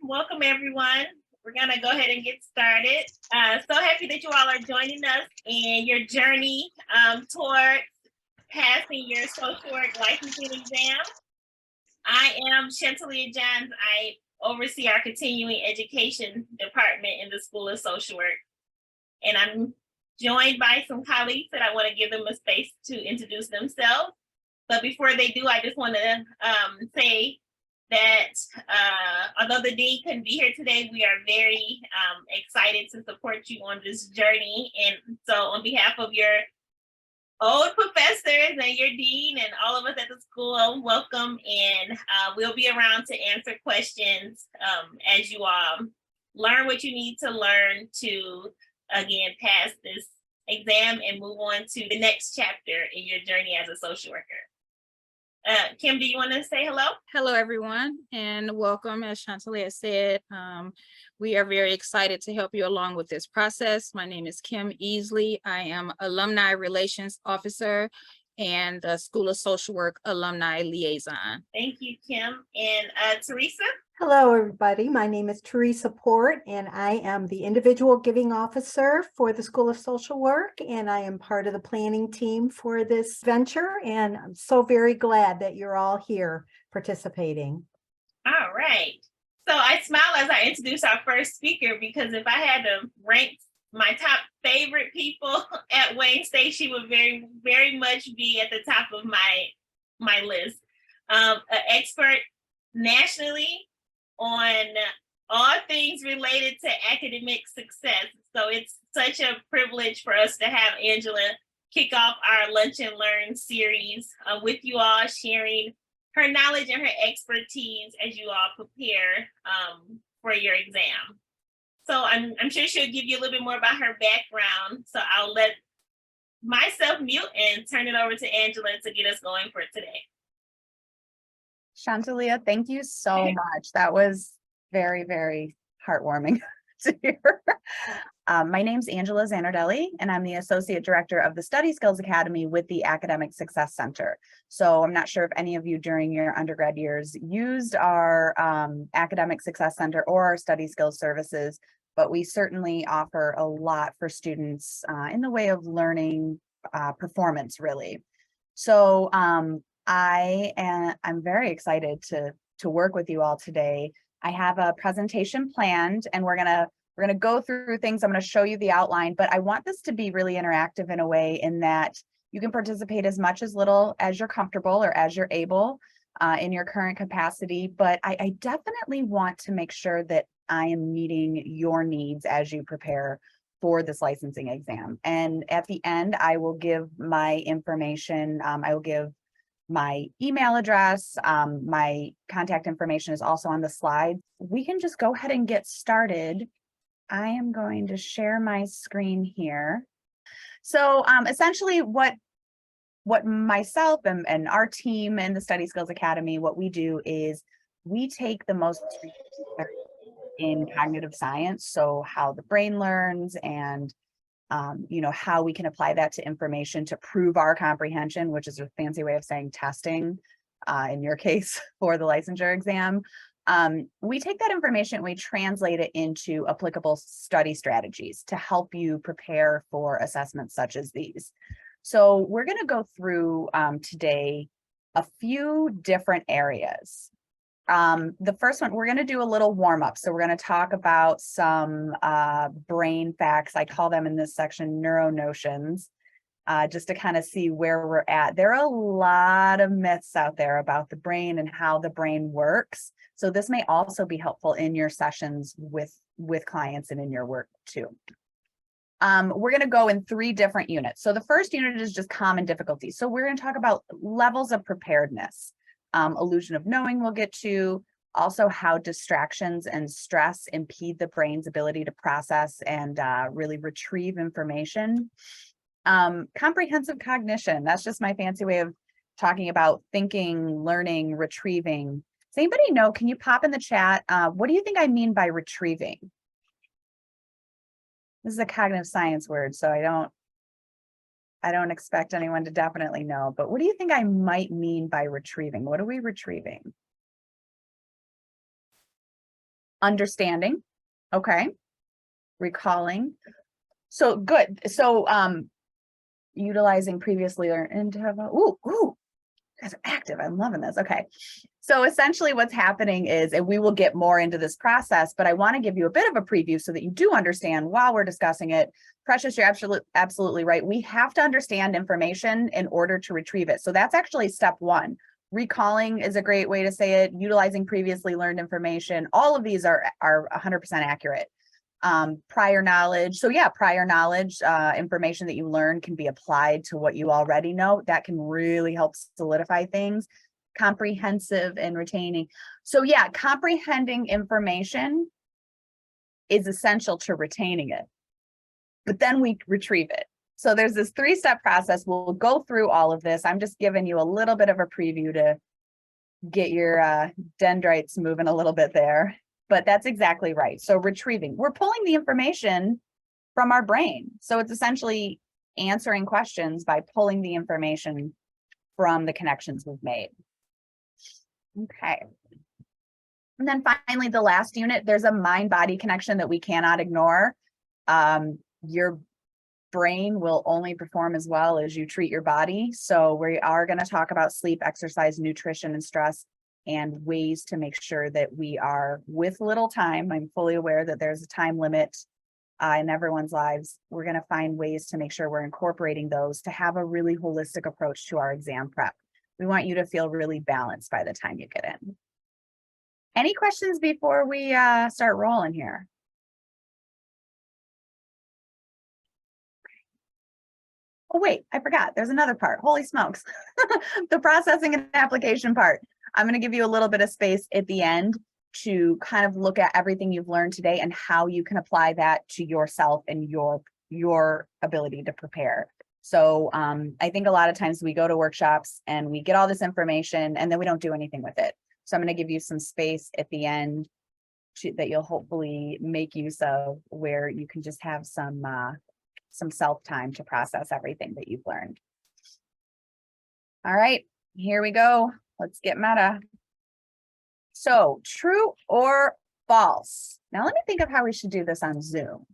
Welcome, everyone. We're going to go ahead and get started. So happy that you all are joining us in your journey toward passing your social work licensing exam. I am Chantalia Johns. I oversee our continuing education department in the School of Social Work. And I'm joined by some colleagues that I want to give them a space to introduce themselves. But before they do, I just want to say that although the dean couldn't be here today, we are very excited to support you on this journey. And so on behalf of your old professors and your dean and all of us at the school, welcome. And we'll be around to answer questions as you learn what you need to learn to, again, pass this exam and move on to the next chapter in your journey as a social worker. Kim, do you want to say hello? Hello, everyone, and welcome. As Chantalia said, we are very excited to help you along with this process. My name is Kim Easley. I am Alumni Relations Officer and the School of Social Work Alumni Liaison. Thank you, Kim. And Teresa? Hello, everybody. My name is Teresa Port, and I am the Individual Giving Officer for the School of Social Work, and I am part of the planning team for this venture, and I'm so very glad that you're all here participating. All right. So I smile as I introduce our first speaker, because if I had to rank my top favorite people at Wayne State, she would very, very much be at the top of my list. An expert nationally on all things related to academic success. So it's such a privilege for us to have Angela kick off our Lunch and Learn series with you all, sharing her knowledge and her expertise as you all prepare for your exam. So I'm sure she'll give you a little bit more about her background. So I'll let myself mute and turn it over to Angela to get us going for today. Chantalia, thank you so much. That was very, very heartwarming to hear. My name's Angela Zanardelli, and I'm the Associate Director of the Study Skills Academy with the Academic Success Center. So I'm not sure if any of you during your undergrad years used our Academic Success Center or our Study Skills services, but we certainly offer a lot for students in the way of learning performance, really. So I'm very excited to work with you all today. I have a presentation planned, and we're gonna go through things. I'm gonna show you the outline, but I want this to be really interactive in a way in that you can participate as much as little as you're comfortable or as you're able in your current capacity. But I definitely want to make sure that I am meeting your needs as you prepare for this licensing exam. And at the end, I will give my information. I will give my email address. My contact information is also on the slide. We can just go ahead and get started. I am going to share my screen here. So essentially what myself and our team and the Study Skills Academy, what we do is we take the most in cognitive science, so how the brain learns and how we can apply that to information to prove our comprehension, which is a fancy way of saying testing, in your case for the licensure exam. We take that information and we translate it into applicable study strategies to help you prepare for assessments such as these. So we're going to go through today a few different areas. The first one, we're going to do a little warm up. So we're going to talk about some brain facts. I call them in this section neuro notions, just to kind of see where we're at. There are a lot of myths out there about the brain and how the brain works. So this may also be helpful in your sessions with clients and in your work too. We're going to go in 3 different units. So the first unit is just common difficulties. So we're going to talk about levels of preparedness. Illusion of knowing we'll get to, also how distractions and stress impede the brain's ability to process and really retrieve information. Comprehensive cognition, that's just my fancy way of talking about thinking, learning, retrieving. Does anybody know, can you pop in the chat, what do you think I mean by retrieving? This is a cognitive science word, so I don't expect anyone to definitely know, but what do you think I might mean by retrieving? What are we retrieving? understanding. Okay. Recalling. So good. So utilizing previously learned. Ooh, you guys are active. I'm loving this. Okay. So essentially what's happening is, and we will get more into this process, but I want to give you a bit of a preview so that you do understand while we're discussing it. Precious, you're absolutely right. We have to understand information in order to retrieve it. So that's actually step one. Recalling is a great way to say it. Utilizing previously learned information. All of these are 100% accurate. Prior knowledge. So yeah, prior knowledge, information that you learn can be applied to what you already know. That can really help solidify things. Comprehensive and retaining. So yeah, comprehending information is essential to retaining it, but then we retrieve it. So there's this 3-step process. We'll go through all of this. I'm just giving you a little bit of a preview to get your dendrites moving a little bit there, but that's exactly right. So retrieving, we're pulling the information from our brain. So it's essentially answering questions by pulling the information from the connections we've made. Okay. And then finally, the last unit, there's a mind-body connection that we cannot ignore. Your brain will only perform as well as you treat your body. So we are going to talk about sleep, exercise, nutrition, and stress, and ways to make sure that we are, with little time, I'm fully aware that there's a time limit in everyone's lives. We're going to find ways to make sure we're incorporating those to have a really holistic approach to our exam prep. We want you to feel really balanced by the time you get in. Any questions before we start rolling here? Oh, wait, I forgot. There's another part. Holy smokes. The processing and application part. I'm going to give you a little bit of space at the end to kind of look at everything you've learned today and how you can apply that to yourself and your ability to prepare. So I think a lot of times we go to workshops and we get all this information and then we don't do anything with it. So I'm going to give you some space at the end that you'll hopefully make use of, where you can just have some self time to process everything that you've learned. All right, here we go. Let's get meta. So true or false? Now let me think of how we should do this on Zoom.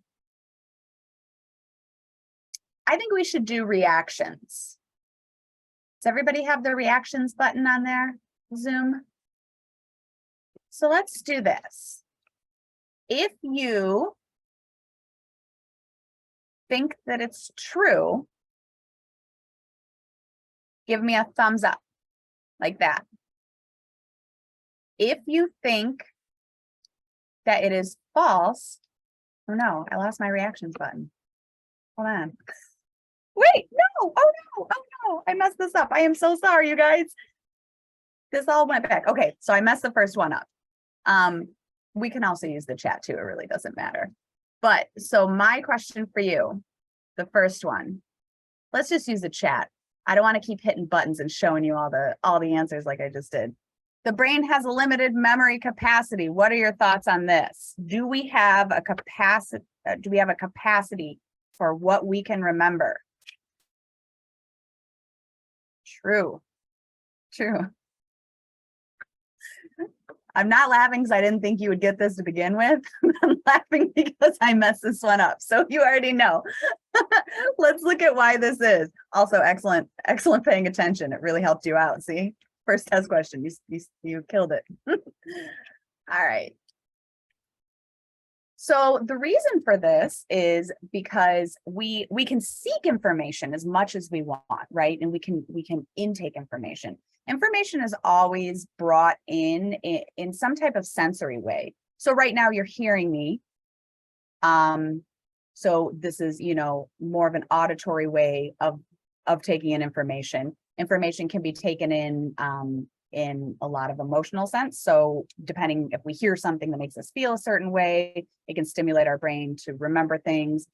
I think we should do reactions. Does everybody have the reactions button on their Zoom? So let's do this. If you think that it's true, give me a thumbs up like that. If you think that it is false, oh no, I lost my reactions button. Hold on. Wait, no, oh no, I messed this up. I am so sorry, you guys. This all went back. Okay, so I messed the first one up. We can also use the chat too, it really doesn't matter. But so my question for you, the first one, let's just use the chat. I don't want to keep hitting buttons and showing you all the answers like I just did. The brain has a limited memory capacity. What are your thoughts on this? Do we have a capacity? For what we can remember? True. I'm not laughing because I didn't think you would get this to begin with. I'm laughing because I messed this one up. So you already know. Let's look at why this is. Also, excellent paying attention. It really helped you out. See, first test question, you killed it. All right. So the reason for this is because we can seek information as much as we want, right? And we can intake information. Information is always brought in some type of sensory way. So right now you're hearing me. So this is, more of an auditory way of taking in information. Information can be taken in a lot of emotional sense. So depending if we hear something that makes us feel a certain way, it can stimulate our brain to remember things.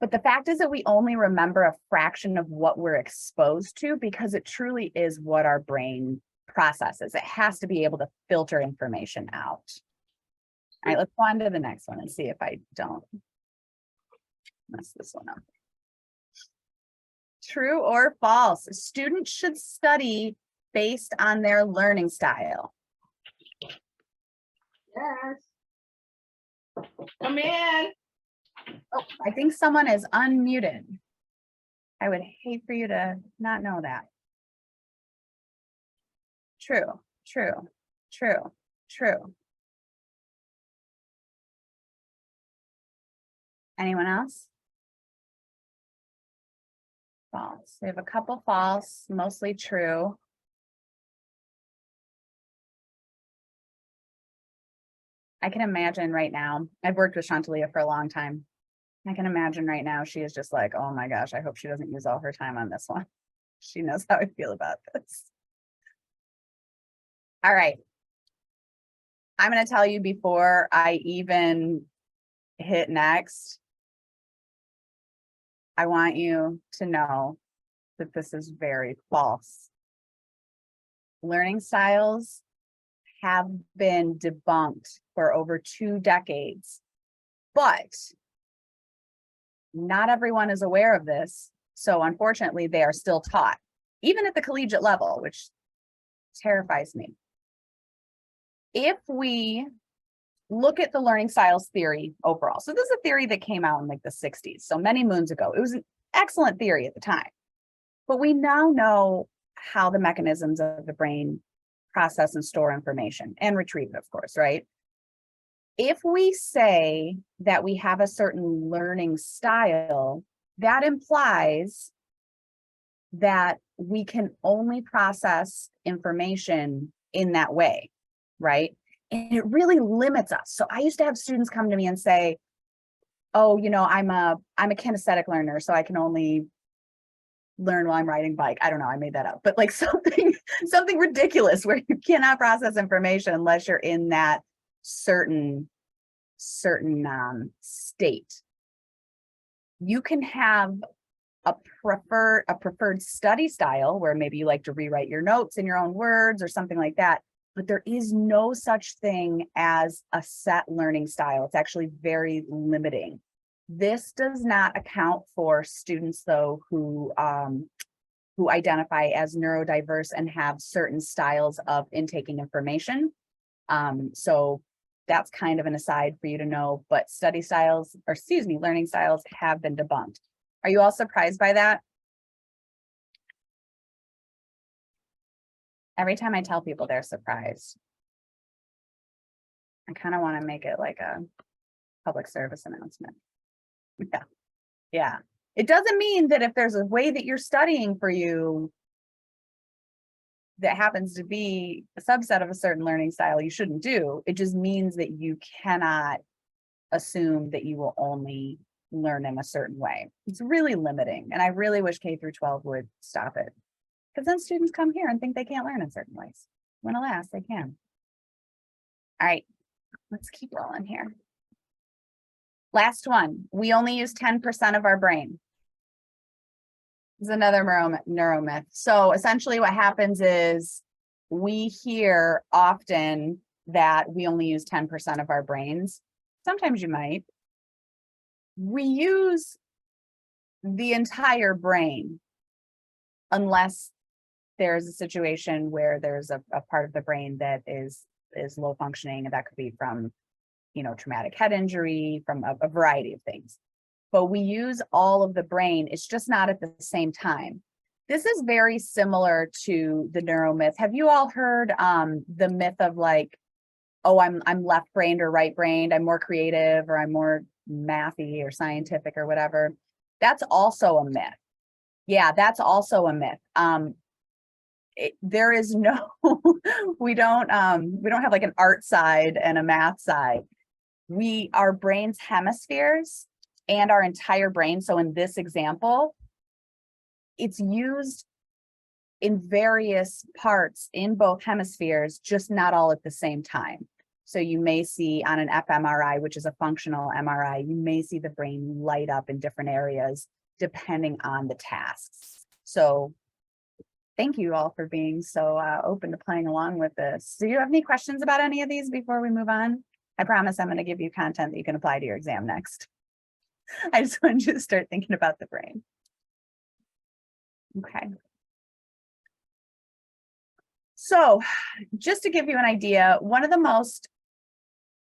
But the fact is that we only remember a fraction of what we're exposed to, because it truly is what our brain processes. It has to be able to filter information out. All right, let's go on to the next one and see if I don't mess this one up. True or false? Students should study based on their learning style. Yes. Come in. Oh, I think someone is unmuted. I would hate for you to not know that. True, true, true, true. Anyone else? False. We have a couple false, mostly true. I can imagine right now, I've worked with Chantalia for a long time. I can imagine right now she is just like, oh my gosh, I hope she doesn't use all her time on this one. She knows how I feel about this. All right. I'm going to tell you before I even hit next, I want you to know that this is very false. Learning styles have been debunked for over 2 decades, but not everyone is aware of this. So unfortunately, they are still taught, even at the collegiate level, which terrifies me. If we look at the learning styles theory overall, so this is a theory that came out in like the 60s, so many moons ago. It was an excellent theory at the time, but we now know how the mechanisms of the brain process and store information and retrieve it, of course, right? If we say that we have a certain learning style, that implies that we can only process information in that way, right? And it really limits us. So I used to have students come to me and say, oh, you know, I'm a kinesthetic learner, so I can only learn while I'm riding a bike. I don't know, I made that up, but like something ridiculous where you cannot process information unless you're in that certain state. You can have a preferred study style where maybe you like to rewrite your notes in your own words or something like that, but there is no such thing as a set learning style. It's actually very limiting. This does not account for students though who identify as neurodiverse and have certain styles of intaking information. So that's kind of an aside for you to know, but learning styles have been debunked. Are you all surprised by that? Every time I tell people they're surprised, I kind of want to make it like a public service announcement. Yeah. Yeah. It doesn't mean that if there's a way that you're studying for you that happens to be a subset of a certain learning style you shouldn't do. It just means that you cannot assume that you will only learn in a certain way. It's really limiting. And I really wish K through 12 would stop it. Because then students come here and think they can't learn in certain ways. When alas, they can. All right, let's keep rolling here. Last one, we only use 10% of our brain. This is another neuromyth. So essentially what happens is we hear often that we only use 10% of our brains. Sometimes you might. We use the entire brain unless there's a situation where there's a part of the brain that is low functioning, and that could be from, traumatic head injury, from a variety of things. But we use all of the brain, it's just not at the same time. This is very similar to the neuromyth. Have you all heard the myth of like, oh, I'm left-brained or right-brained, I'm more creative, or I'm more mathy or scientific or whatever? That's also a myth. Yeah, that's also a myth. There is no, we don't have like an art side and a math side. Our brain's hemispheres and our entire brain. So in this example, it's used in various parts in both hemispheres, just not all at the same time. So you may see on an fMRI, which is a functional MRI, you may see the brain light up in different areas depending on the tasks. So thank you all for being so open to playing along with this. Do you have any questions about any of these before we move on? I promise I'm going to give you content that you can apply to your exam next. I just want you to start thinking about the brain. Okay. So just to give you an idea, one of the most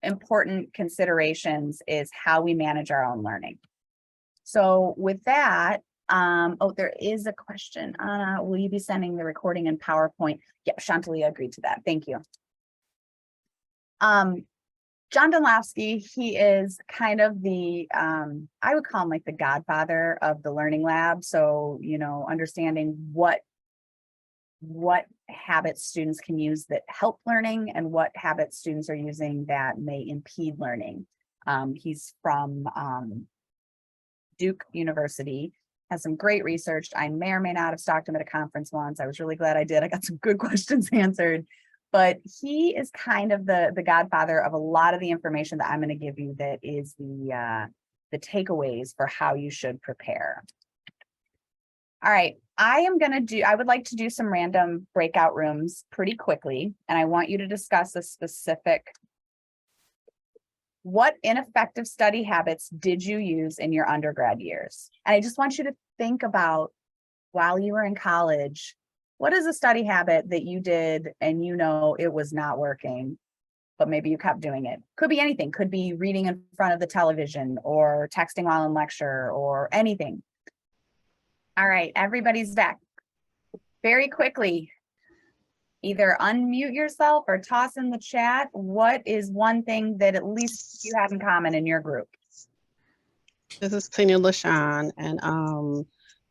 important considerations is how we manage our own learning. So with that, oh, there is a question. Will you be sending the recording in PowerPoint? Yeah, Shantalia agreed to that. Thank you. John Donlowski, he is kind of the, I would call him like the godfather of the learning lab. So, you know, understanding what habits students can use that help learning and what habits students are using that may impede learning. He's from Duke University, has some great research. I may or may not have stalked him at a conference once. I was really glad I did. I got some good questions answered. But he is kind of the godfather of a lot of the information that I'm going to give you that is the takeaways for how you should prepare. All right, I would like to do some random breakout rooms pretty quickly, and I want you to discuss a specific, what ineffective study habits did you use in your undergrad years? And I just want you to think about, while you were in college, what is a study habit that you did and you know it was not working, but maybe you kept doing it? Could be anything, could be reading in front of the television or texting while in lecture or anything. All right, everybody's back. Very quickly, either unmute yourself or toss in the chat. What is one thing that at least you have in common in your group? This is Tina LaShawn, and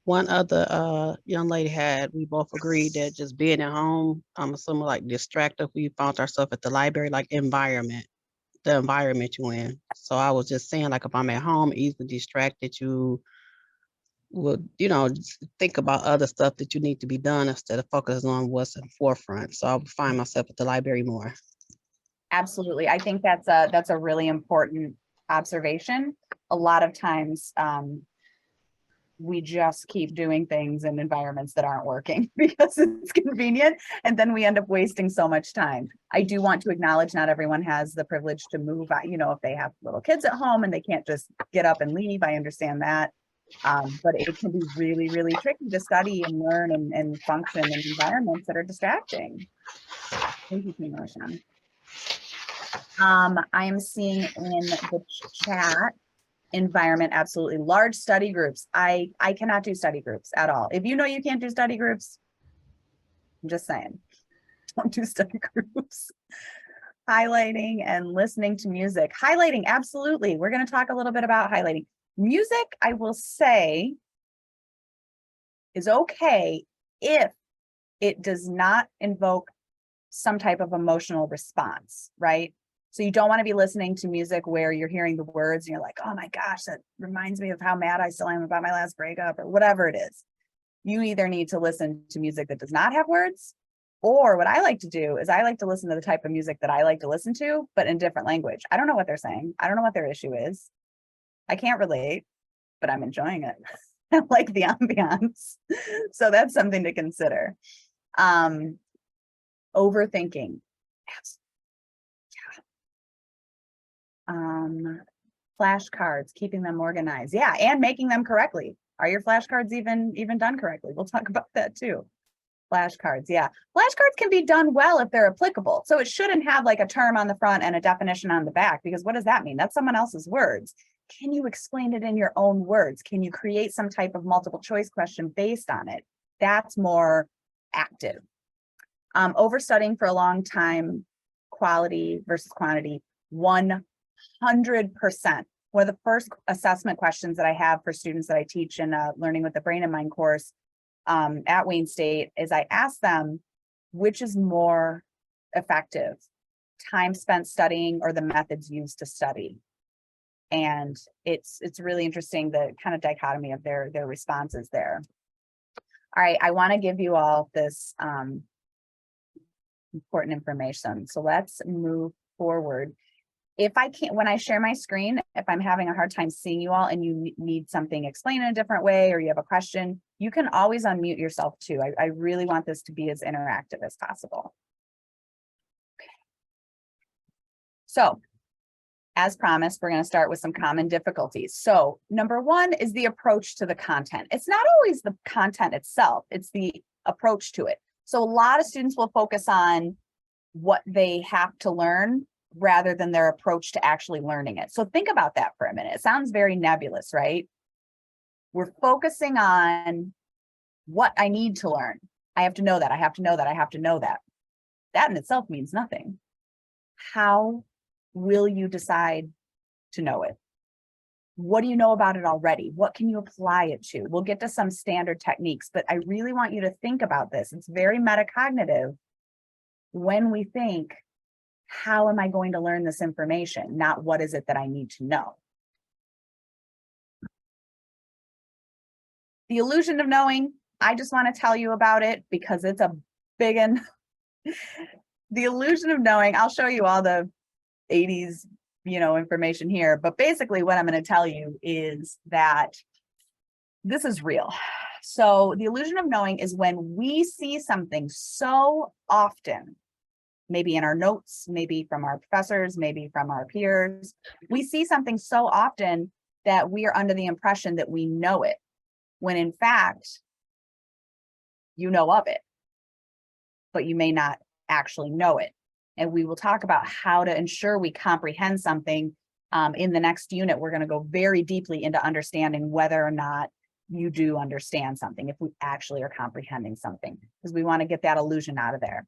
one other young lady we both agreed that just being at home, I'm assuming like distracted, we found ourselves at the library, like the environment you're in. So I was just saying, like, if I'm at home, easily distracted, you would, you know, just think about other stuff that you need to be done instead of focusing on what's in the forefront. So I would find myself at the library more. Absolutely. I think that's a really important observation. A lot of times, we just keep doing things in environments that aren't working because it's convenient, and then we end up wasting so much time. I do want to acknowledge not everyone has the privilege to move, you know, if they have little kids at home and they can't just get up and leave, I understand that. But it can be really, really tricky to study and learn and function in environments that are distracting. Thank you, Tina LaShawn. I am seeing in the chat, environment, absolutely. Large study groups. I cannot do study groups at all. If you know you can't do study groups, I'm just saying, don't do study groups. Highlighting and listening to music. Highlighting, absolutely. We're going to talk a little bit about highlighting. Music, I will say, is okay if it does not invoke some type of emotional response, right? So you don't want to be listening to music where you're hearing the words and you're like, oh my gosh, that reminds me of how mad I still am about my last breakup, or whatever it is. You either need to listen to music that does not have words, or what I like to do is I like to listen to the type of music that I like to listen to, but in different language. I don't know what they're saying. I don't know what their issue is. I can't relate, but I'm enjoying it. I like the ambiance. So that's something to consider. Overthinking. Yes. Flashcards, keeping them organized. Yeah, and making them correctly. Are your flashcards even done correctly? We'll talk about that too. Flashcards, yeah. Flashcards can be done well if they're applicable. So it shouldn't have like a term on the front and a definition on the back, because what does that mean? That's someone else's words. Can you explain it in your own words? Can you create some type of multiple choice question based on it? That's more active. Overstudying for a long time, quality versus quantity, 100%. One of the first assessment questions that I have for students that I teach in Learning with the Brain and Mind course at Wayne State is I ask them, which is more effective, time spent studying or the methods used to study? And it's really interesting, the kind of dichotomy of their responses there. All right, I want to give you all this important information. So let's move forward. If I can't, when I share my screen, if I'm having a hard time seeing you all and you need something explained in a different way, or you have a question, you can always unmute yourself too. I really want this to be as interactive as possible. Okay. So, as promised, we're going to start with some common difficulties. So, number one is the approach to the content. It's not always the content itself, it's the approach to it. So a lot of students will focus on what they have to learn rather than their approach to actually learning it. So think about that for a minute. It sounds very nebulous, right? We're focusing on what I need to learn. I have to know that. I have to know that. I have to know that. That in itself means nothing. How will you decide to know it? What do you know about it already? What can you apply it to? We'll get to some standard techniques, but I really want you to think about this. It's very metacognitive when we think, how am I going to learn this information? Not what is it that I need to know? The illusion of knowing, I just want to tell you about it because it's a big one. The illusion of knowing, I'll show you all the 80s, information here, but basically what I'm going to tell you is that this is real. So the illusion of knowing is when we see something so often, maybe in our notes, maybe from our professors, maybe from our peers, we see something so often that we are under the impression that we know it, when in fact, you know of it, but you may not actually know it. And we will talk about how to ensure we comprehend something. In the next unit, we're going to go very deeply into understanding whether or not you do understand something, if we actually are comprehending something, because we want to get that illusion out of there.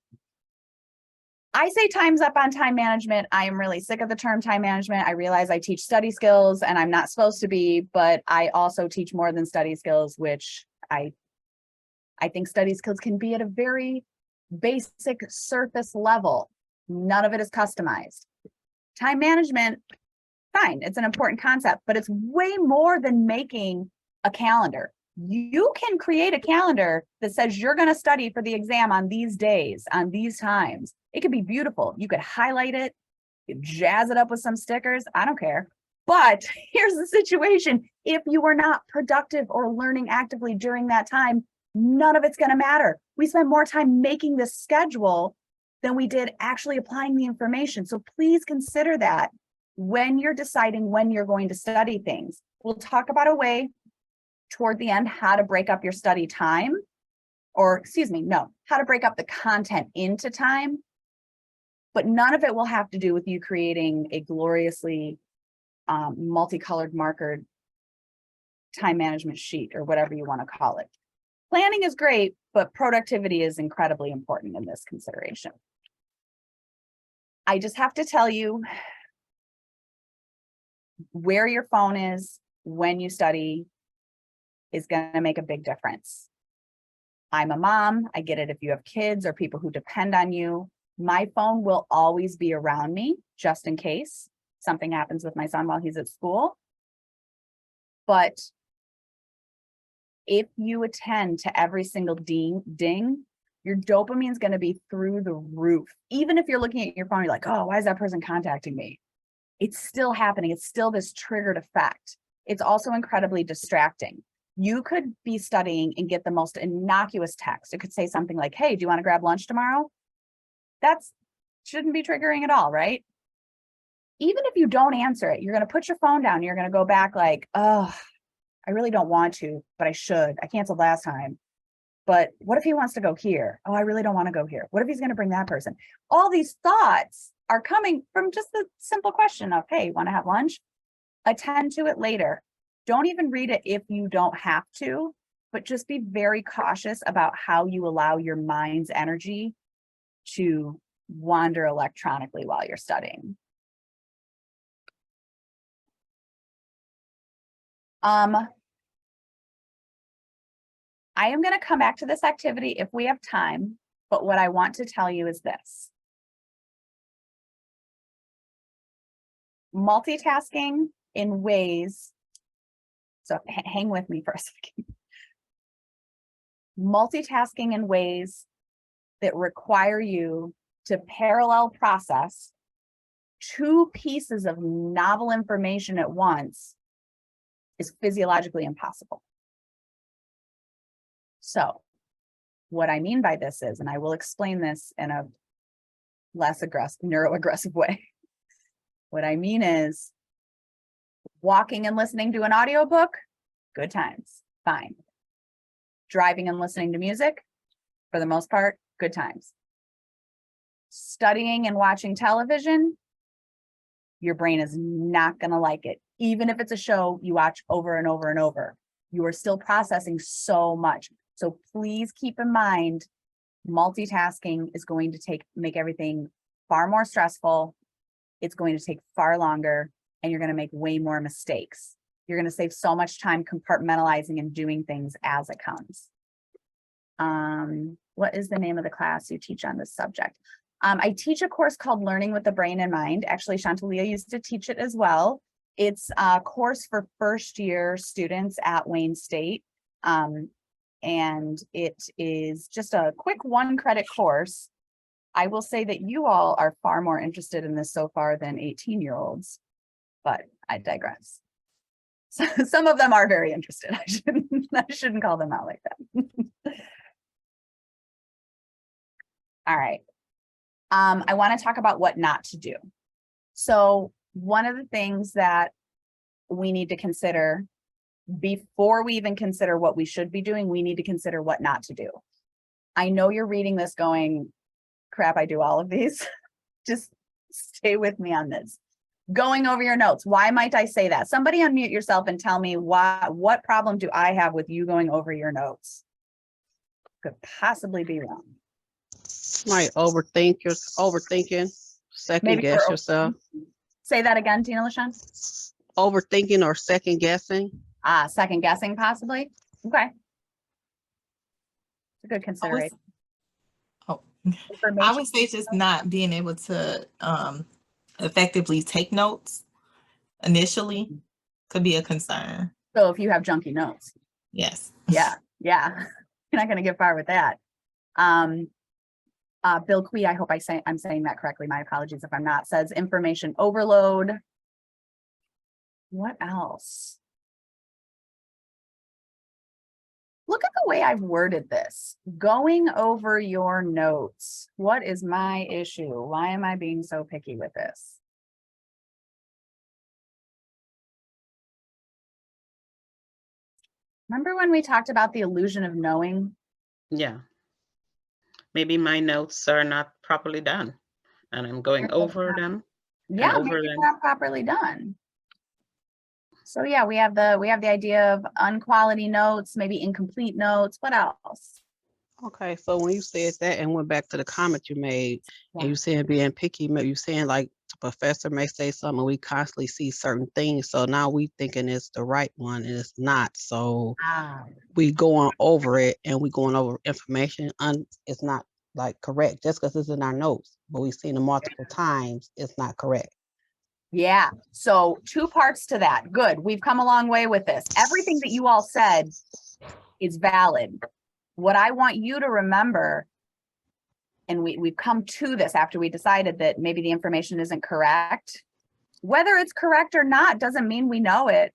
I say time's up on time management. I am really sick of the term time management. I realize I teach study skills and I'm not supposed to be, but I also teach more than study skills, which I think study skills can be at a very basic surface level. None of it is customized. Time management, fine, it's an important concept, but it's way more than making a calendar. You can create a calendar that says you're going to study for the exam on these days, on these times. It could be beautiful. You could highlight it, you could jazz it up with some stickers. I don't care. But here's the situation. If you are not productive or learning actively during that time, none of it's going to matter. We spent more time making this schedule than we did actually applying the information. So please consider that when you're deciding when you're going to study things. We'll talk about a way toward the end how to break up your study time, or how to break up the content into time. But none of it will have to do with you creating a gloriously multicolored markered time management sheet or whatever you want to call it. Planning is great, but productivity is incredibly important in this consideration. I just have to tell you where your phone is when you study is going to make a big difference. I'm a mom. I get it if you have kids or people who depend on you. My phone will always be around me just in case something happens with my son while he's at school. But if you attend to every single ding, your dopamine is going to be through the roof. Even if you're looking at your phone, you're like, oh, why is that person contacting me? It's still happening. It's still this triggered effect. It's also incredibly distracting. You could be studying and get the most innocuous text. It could say something like, hey, do you want to grab lunch tomorrow? That shouldn't be triggering at all, right? Even if you don't answer it, you're going to put your phone down. You're going to go back like, oh, I really don't want to, but I should. I canceled last time. But what if he wants to go here? Oh, I really don't want to go here. What if he's going to bring that person? All these thoughts are coming from just the simple question of, hey, want to have lunch? Attend to it later. Don't even read it if you don't have to, but just be very cautious about how you allow your mind's energy to wander electronically while you're studying. I am going to come back to this activity if we have time, but what I want to tell you is this. Multitasking in ways, so hang with me for a second. Multitasking in ways that require you to parallel process two pieces of novel information at once is physiologically impossible. So what I mean by this is, and I will explain this in a less neuroaggressive way. What I mean is walking and listening to an audiobook, good times, fine. Driving and listening to music, for the most part, good times. Studying and watching television, your brain is not going to like it. Even if it's a show you watch over and over and over, you are still processing so much. So please keep in mind, multitasking is going to make everything far more stressful. It's going to take far longer, and you're going to make way more mistakes. You're going to save so much time compartmentalizing and doing things as it comes. What is the name of the class you teach on this subject? I teach a course called Learning with the Brain in Mind. Actually, Chantalia used to teach it as well. It's a course for first year students at Wayne State. And it is just a quick 1-credit course. I will say that you all are far more interested in this so far than 18-year-olds, but I digress. So some of them are very interested. I shouldn't call them out like that. All right. I want to talk about what not to do. So one of the things that we need to consider before we even consider what we should be doing, we need to consider what not to do. I know you're reading this going, crap, I do all of these. Just stay with me on this. Going over your notes. Why might I say that? Somebody unmute yourself and tell me what problem do I have with you going over your notes? Could possibly be wrong. Like overthinking, second Maybe guess we're- yourself. Say that again, Tina LaShawn. Overthinking or second guessing. Second guessing possibly. Okay. It's a good consideration. Oh, Information. I would say just not being able to effectively take notes initially could be a concern. So if you have junky notes, Yes. yeah, you're not going to get far with that. Bill Quee, I hope I'm saying that correctly. My apologies if I'm not. Says information overload. What else? Look at the way I've worded this. Going over your notes. What is my issue? Why am I being so picky with this? Remember when we talked about the illusion of knowing? Yeah. Maybe my notes are not properly done and I'm going over them. Yeah, over maybe them. they're not properly done. So yeah, we have the idea of unquality notes, maybe incomplete notes. What else? Okay, so when you said that and went back to the comment you made, Yeah. and you saying being picky, you saying like the professor may say something, we constantly see certain things, so now we thinking it's the right one and it's not. So we going over it and we going over information, it's not like correct just because it's in our notes, but we've seen it multiple times, it's not correct. Yeah, so 2 parts to that. Good, we've come a long way with this. Everything that you all said is valid. What I want you to remember, and we've come to this after we decided that maybe the information isn't correct. Whether it's correct or not doesn't mean we know it.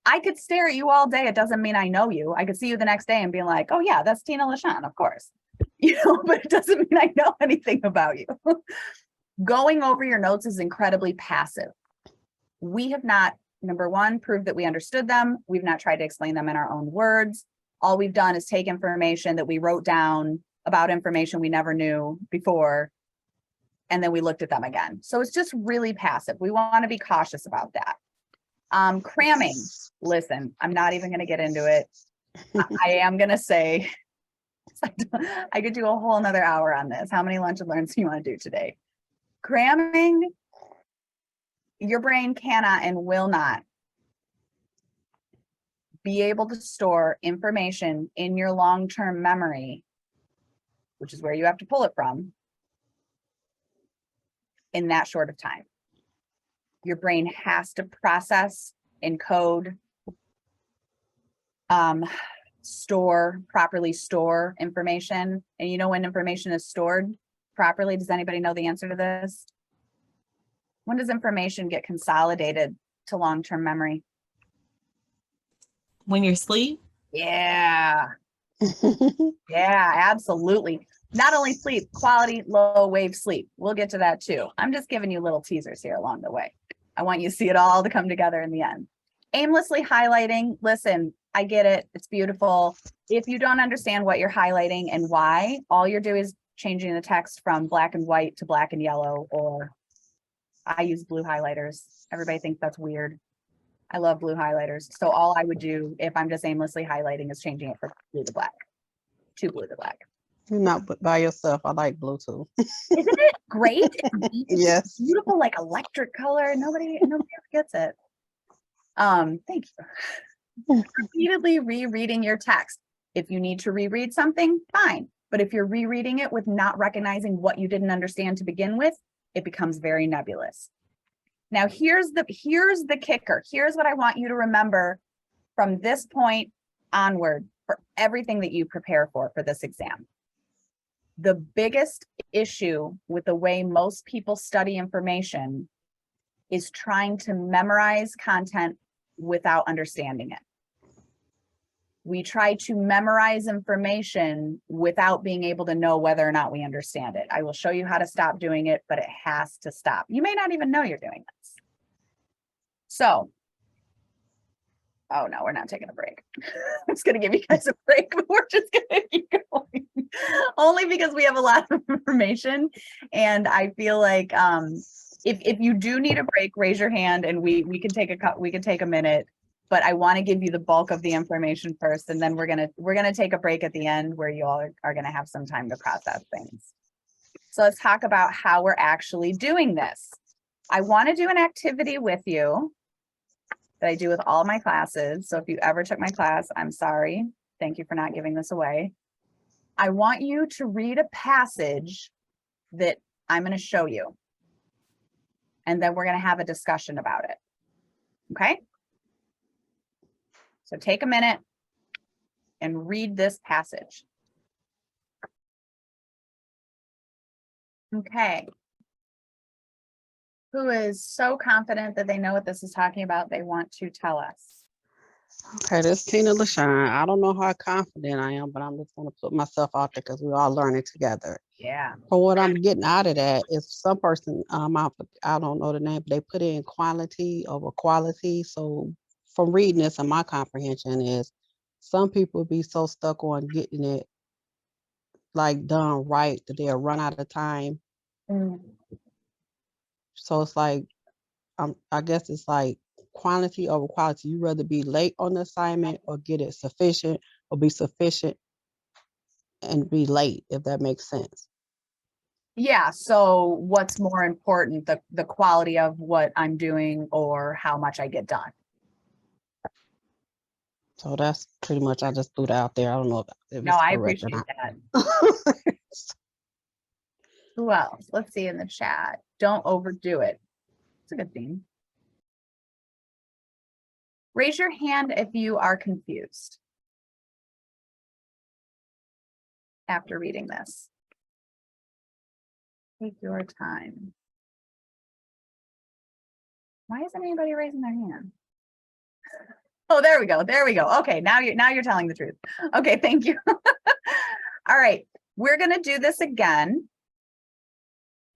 I could stare at you all day. It doesn't mean I know you. I could see you the next day and be like, oh yeah, that's Tina LaShawn, of course. But it doesn't mean I know anything about you. Going over your notes is incredibly passive. We have not, number one, proved that we understood them. We've not tried to explain them in our own words. All we've done is take information that we wrote down about information we never knew before, and then we looked at them again. So it's just really passive. We want to be cautious about that. Cramming. Listen, I'm not even going to get into it. I am going to say, I could do a whole nother hour on this. How many lunch and learns do you want to do today? Cramming, your brain cannot and will not be able to store information in your long-term memory, which is where you have to pull it from, in that short of time. Your brain has to process, encode, properly store information. And you know when information is stored properly? Does anybody know the answer to this? When does information get consolidated to long-term memory? When you're asleep? Yeah. Yeah, absolutely. Not only sleep, quality low wave sleep. We'll get to that too. I'm just giving you little teasers here along the way. I want you to see it all to come together in the end. Aimlessly highlighting. Listen, I get it. It's beautiful. If you don't understand what you're highlighting and why, all you're doing is changing the text from black and white to black and yellow, or I use blue highlighters. Everybody thinks that's weird. I love blue highlighters. So all I would do if I'm just aimlessly highlighting is changing it from blue to black, to blue to black. You're not by yourself. I like blue too. Isn't it great? It's Yes. beautiful, like electric color. Nobody ever gets it. Thank you. Repeatedly rereading your text. If you need to reread something, fine. But if you're rereading it with not recognizing what you didn't understand to begin with, it becomes very nebulous. Now, here's the kicker. Here's what I want you to remember from this point onward for everything that you prepare for this exam. The biggest issue with the way most people study information is trying to memorize content without understanding it. We try to memorize information without being able to know whether or not we understand it. I will show you how to stop doing it, but it has to stop. You may not even know you're doing this. So, oh no, we're not taking a break. I'm just gonna give you guys a break, but we're just gonna keep going. Only because we have a lot of information. And I feel like if you do need a break, raise your hand and we can take a minute. But I want to give you the bulk of the information first, and then we're gonna take a break at the end where you all are gonna have some time to process things. So let's talk about how we're actually doing this. I want to do an activity with you that I do with all my classes. So if you ever took my class, I'm sorry. Thank you for not giving this away. I want you to read a passage that I'm going to show you. And then we're going to have a discussion about it. Okay? So take a minute and read this passage. Okay. Who is so confident that they know what this is talking about, they want to tell us? Okay, this is Tina LaShawn. I don't know how confident I am, but I'm just gonna put myself out there because we're all learning together. Yeah. But what I'm getting out of that is some person, I don't know the name, but they put in quality over quality. So from reading this and my comprehension is some people be so stuck on getting it like done right that they'll run out of time. Mm. So it's like, I guess it's like quantity over quality. You rather be late on the assignment or get it sufficient or be sufficient and be late, if that makes sense. Yeah. So what's more important, the quality of what I'm doing or how much I get done? So that's pretty much, I just threw that out there. I don't know if No, it's I correct or appreciate not. that. Who else? Let's see in the chat. Don't overdo it. It's a good theme. Raise your hand if you are confused after reading this. Take your time. Why isn't anybody raising their hand? Oh, there we go. There we go. Okay, now you're telling the truth. Okay, thank you. All right, we're gonna do this again.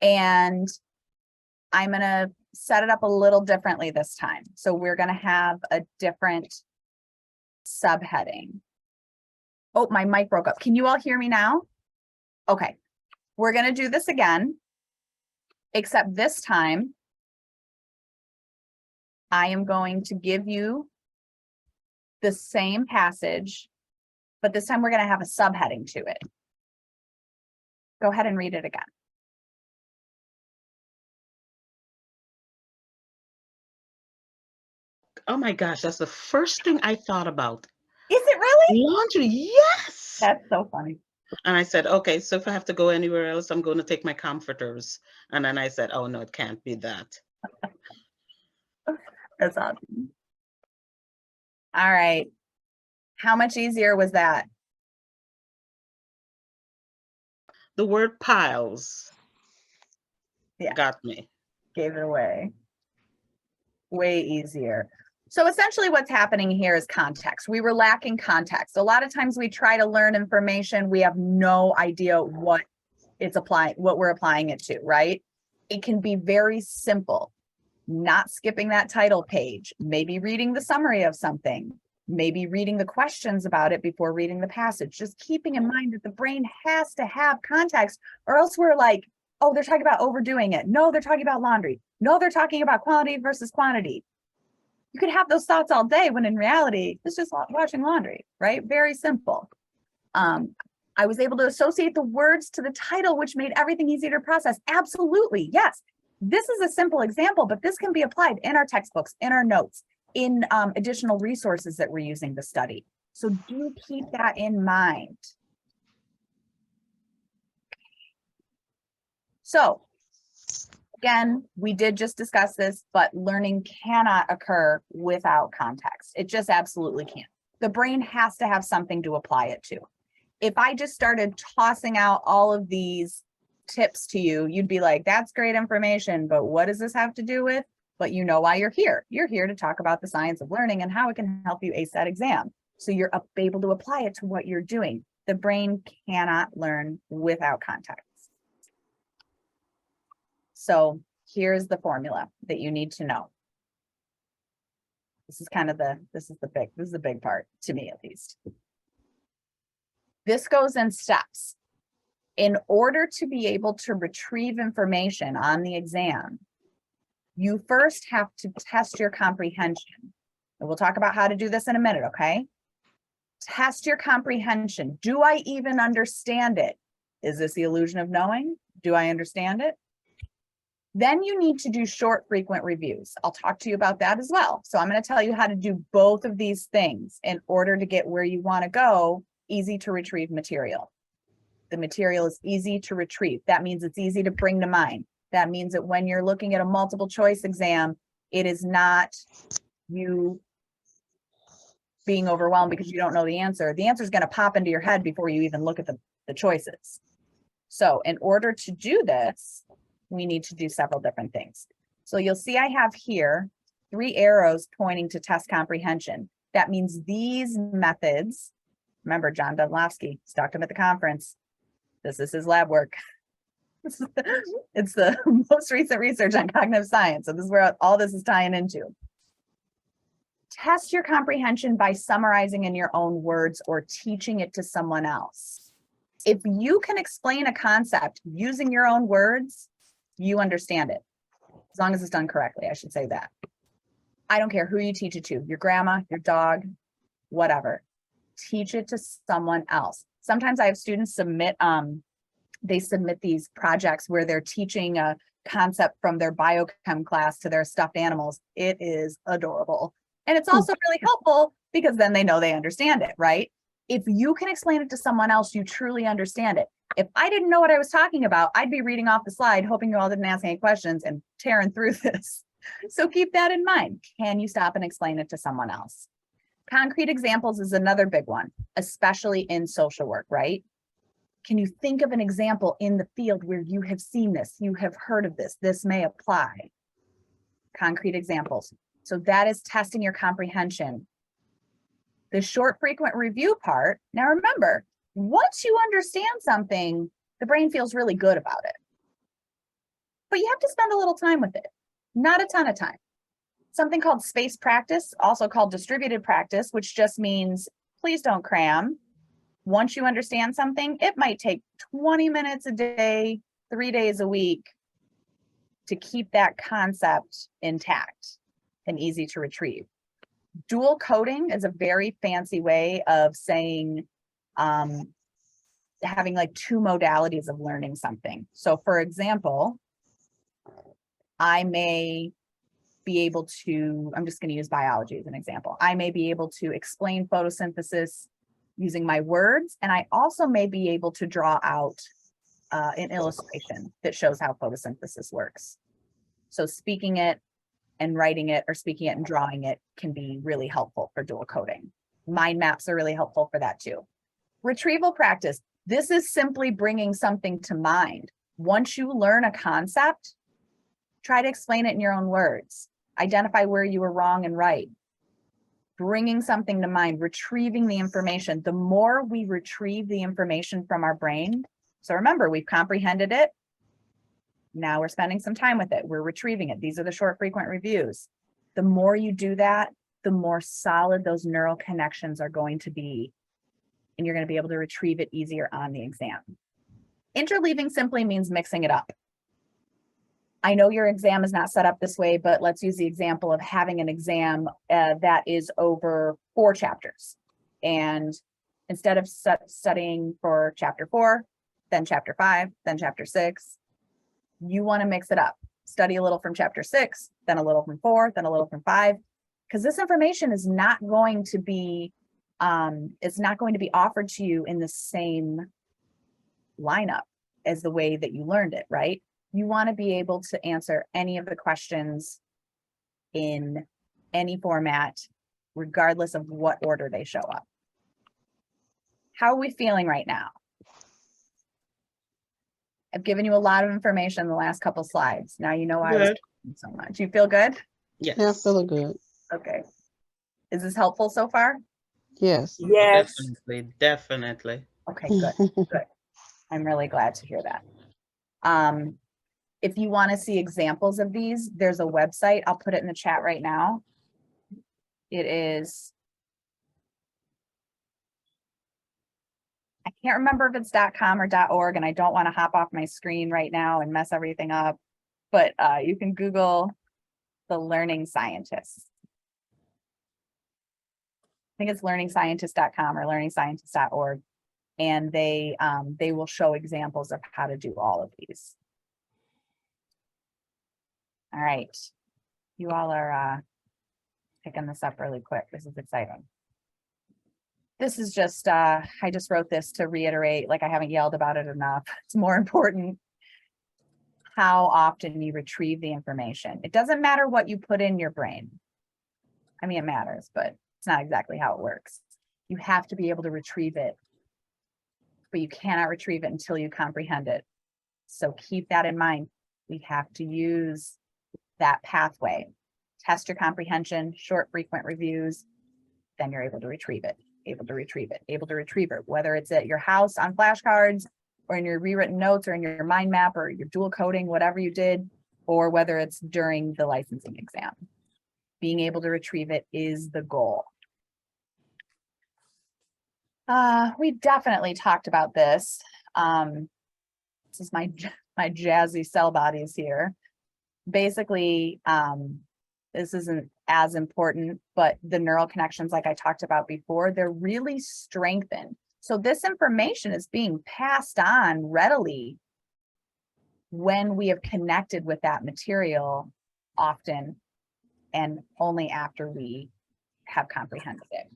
And I'm gonna set it up a little differently this time. So we're gonna have a different subheading. Oh, my mic broke up. Can you all hear me now? Okay, we're gonna do this again, except this time, I am going to give you the same passage, but this time we're gonna have a subheading to it. Go ahead and read it again. Oh my gosh, that's the first thing I thought about. Is it really? Laundry, yes. That's so funny. And I said, okay, so if I have to go anywhere else, I'm going to take my comforters. And then I said, oh no, it can't be that. That's awesome. All right. How much easier was that? The word piles Yeah. got me. Gave it away. Way easier. So essentially what's happening here is context. We were lacking context. A lot of times we try to learn information, we have no idea what we're applying it to, right? It can be very simple. Not skipping that title page, maybe reading the summary of something, maybe reading the questions about it before reading the passage. Just keeping in mind that the brain has to have context, or else we're like, Oh, they're talking about overdoing it. No, they're talking about laundry. No, they're talking about quality versus quantity. You could have those thoughts all day when in reality, it's just washing laundry, right? Very simple. I was able to associate the words to the title, which made everything easier to process. Absolutely, yes. This is a simple example, but this can be applied in our textbooks, in our notes, in additional resources that we're using to study. So do keep that in mind. So again, we did just discuss this, but learning cannot occur without context. It just absolutely can't. The brain has to have something to apply it to. If I just started tossing out all of these tips to you, you'd be like, that's great information, but what does this have to do with? But you know why you're here. You're here to talk about the science of learning and how it can help you ace that exam. So you're able to apply it to what you're doing. The brain cannot learn without context. So here's the formula that you need to know. This is kind of this is the big part, to me at least. This goes in steps. In order to be able to retrieve information on the exam, you first have to test your comprehension. And we'll talk about how to do this in a minute, okay? Test your comprehension. Do I even understand it? Is this the illusion of knowing? Do I understand it? Then you need to do short, frequent reviews. I'll talk to you about that as well. So I'm going to tell you how to do both of these things in order to get where you want to go, easy to retrieve material. The material is easy to retrieve. That means it's easy to bring to mind. That means that when you're looking at a multiple choice exam, it is not you being overwhelmed because you don't know the answer. The answer is going to pop into your head before you even look at the choices. So in order to do this, we need to do several different things. So you'll see I have here 3 arrows pointing to test comprehension. That means these methods, remember John Dunlowski, talked him at the conference. This is his lab work. It's the most recent research on cognitive science. So this is where all this is tying into. Test your comprehension by summarizing in your own words or teaching it to someone else. If you can explain a concept using your own words, you understand it. As long as it's done correctly, I should say that. I don't care who you teach it to, your grandma, your dog, whatever. Teach it to someone else. Sometimes I have students submit, they submit these projects where they're teaching a concept from their biochem class to their stuffed animals. It is adorable. And it's also really helpful because then they know they understand it, right? If you can explain it to someone else, you truly understand it. If I didn't know what I was talking about, I'd be reading off the slide, hoping you all didn't ask any questions and tearing through this. So keep that in mind. Can you stop and explain it to someone else? Concrete examples is another big one, especially in social work, right? Can you think of an example in the field where you have seen this, you have heard of this, this may apply? Concrete examples. So that is testing your comprehension. The short, frequent review part. Now remember, once you understand something, the brain feels really good about it. But you have to spend a little time with it, not a ton of time. Something called spaced practice, also called distributed practice, which just means please don't cram. Once you understand something, it might take 20 minutes a day, 3 days a week to keep that concept intact and easy to retrieve. Dual coding is a very fancy way of saying having like 2 modalities of learning something. So for example, I may be able to, I'm just going to use biology as an example. I may be able to explain photosynthesis using my words, and I also may be able to draw out an illustration that shows how photosynthesis works. So speaking it and writing it, or speaking it and drawing it, can be really helpful for dual coding. Mind maps are really helpful for that too. Retrieval practice. This is simply bringing something to mind. Once you learn a concept, try to explain it in your own words. Identify where you were wrong and right. Bringing something to mind, retrieving the information. The more we retrieve the information from our brain, so remember, we've comprehended it. Now we're spending some time with it. We're retrieving it. These are the short, frequent reviews. The more you do that, the more solid those neural connections are going to be, and you're going to be able to retrieve it easier on the exam. Interleaving simply means mixing it up. I know your exam is not set up this way, but let's use the example of having an exam that is over 4 chapters. And instead of studying for chapter 4, then chapter 5, then chapter 6, you want to mix it up. Study a little from chapter 6, then a little from 4, then a little from 5, because this information is not going to be offered to you in the same lineup as the way that you learned it, right? You want to be able to answer any of the questions in any format, regardless of what order they show up. How are we feeling right now? I've given you a lot of information in the last couple slides. Now you know why I was Good. talking so much. You feel good? Yes. Yeah, feeling good. Okay. Is this helpful so far? Yes. Yes. Definitely, definitely. Okay, good, good. I'm really glad to hear that. If you want to see examples of these, there's a website. I'll put it in the chat right now. It is, I can't remember if it's .com or .org, and I don't want to hop off my screen right now and mess everything up, but you can Google the Learning Scientists. I think it's learningscientist.com or learningscientist.org, and they will show examples of how to do all of these. All right, you all are picking this up really quick. This is exciting. This is just, I just wrote this to reiterate, like I haven't yelled about it enough. It's more important how often you retrieve the information. It doesn't matter what you put in your brain. I mean, it matters, but it's not exactly how it works. You have to be able to retrieve it, but you cannot retrieve it until you comprehend it. So keep that in mind. We have to use that pathway. Test your comprehension, short, frequent reviews, then you're able to retrieve it, able to retrieve it, whether it's at your house on flashcards or in your rewritten notes or in your mind map or your dual coding, whatever you did, or whether it's during the licensing exam. Being able to retrieve it is the goal. We definitely talked about this. This is my jazzy cell bodies here. Basically, this isn't as important, but the neural connections, like I talked about before, they're really strengthened. So this information is being passed on readily when we have connected with that material often and only after we have comprehended it.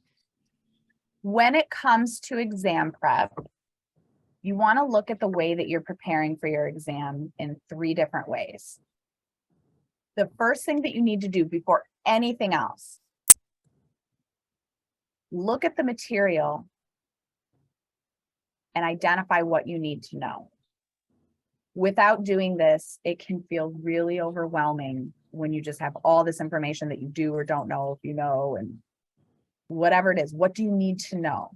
When it comes to exam prep, you want to look at the way that you're preparing for your exam in 3 different ways. The first thing that you need to do before anything else, look at the material and identify what you need to know. Without doing this, it can feel really overwhelming when you just have all this information that you do or don't know if you know, and whatever it is. What do you need to know?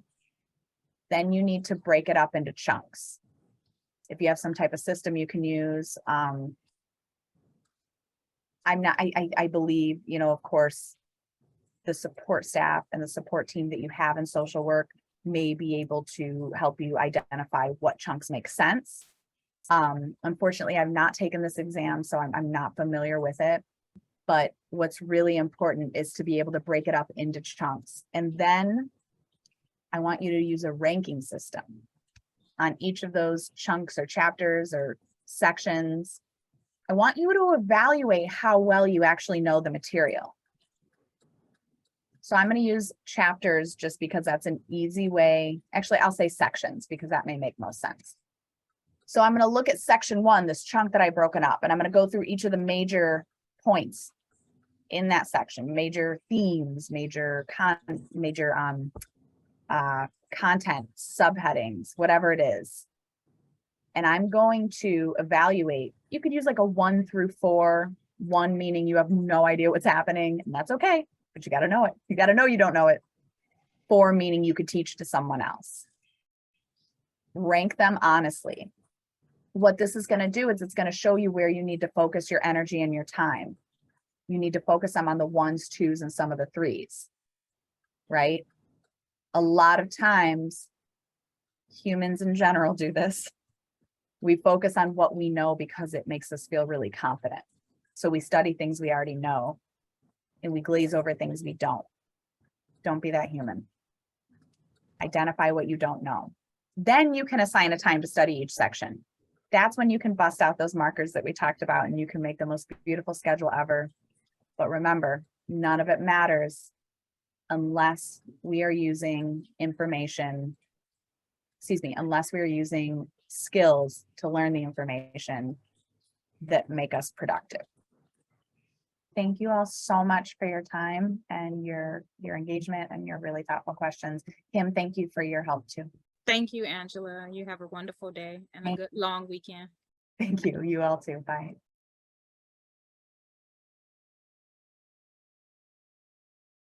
Then you need to break it up into chunks. If you have some type of system you can use, I believe, you know, of course, the support staff and the support team that you have in social work may be able to help you identify what chunks make sense. Unfortunately, I've not taken this exam, so I'm not familiar with it. But what's really important is to be able to break it up into chunks. And then I want you to use a ranking system on each of those chunks or chapters or sections. I want you to evaluate how well you actually know the material. So I'm going to use chapters just because that's an easy way. Actually, I'll say sections because that may make most sense. So I'm going to look at section 1, this chunk that I've broken up, and I'm going to go through each of the major points in that section, major themes, major content, subheadings, whatever it is. And I'm going to evaluate. You could use like a 1 through 4, 1 meaning you have no idea what's happening, and that's okay, but you got to know it. You got to know you don't know it. 4 meaning you could teach to someone else. Rank them honestly. What this is going to do is it's going to show you where you need to focus your energy and your time. You need to focus them on the 1s, 2s, and some of the 3s, right? A lot of times, humans in general do this. We focus on what we know because it makes us feel really confident. So we study things we already know and we glaze over things we don't. Don't be that human. Identify what you don't know. Then you can assign a time to study each section. That's when you can bust out those markers that we talked about and you can make the most beautiful schedule ever. But remember, none of it matters unless we are using unless we are using skills to learn the information that make us productive. Thank you all so much for your time and your engagement and your really thoughtful questions. Kim, thank you for your help too. Thank you, Angela. You have a wonderful day and a Thank good long weekend. Thank you. You all too. Bye.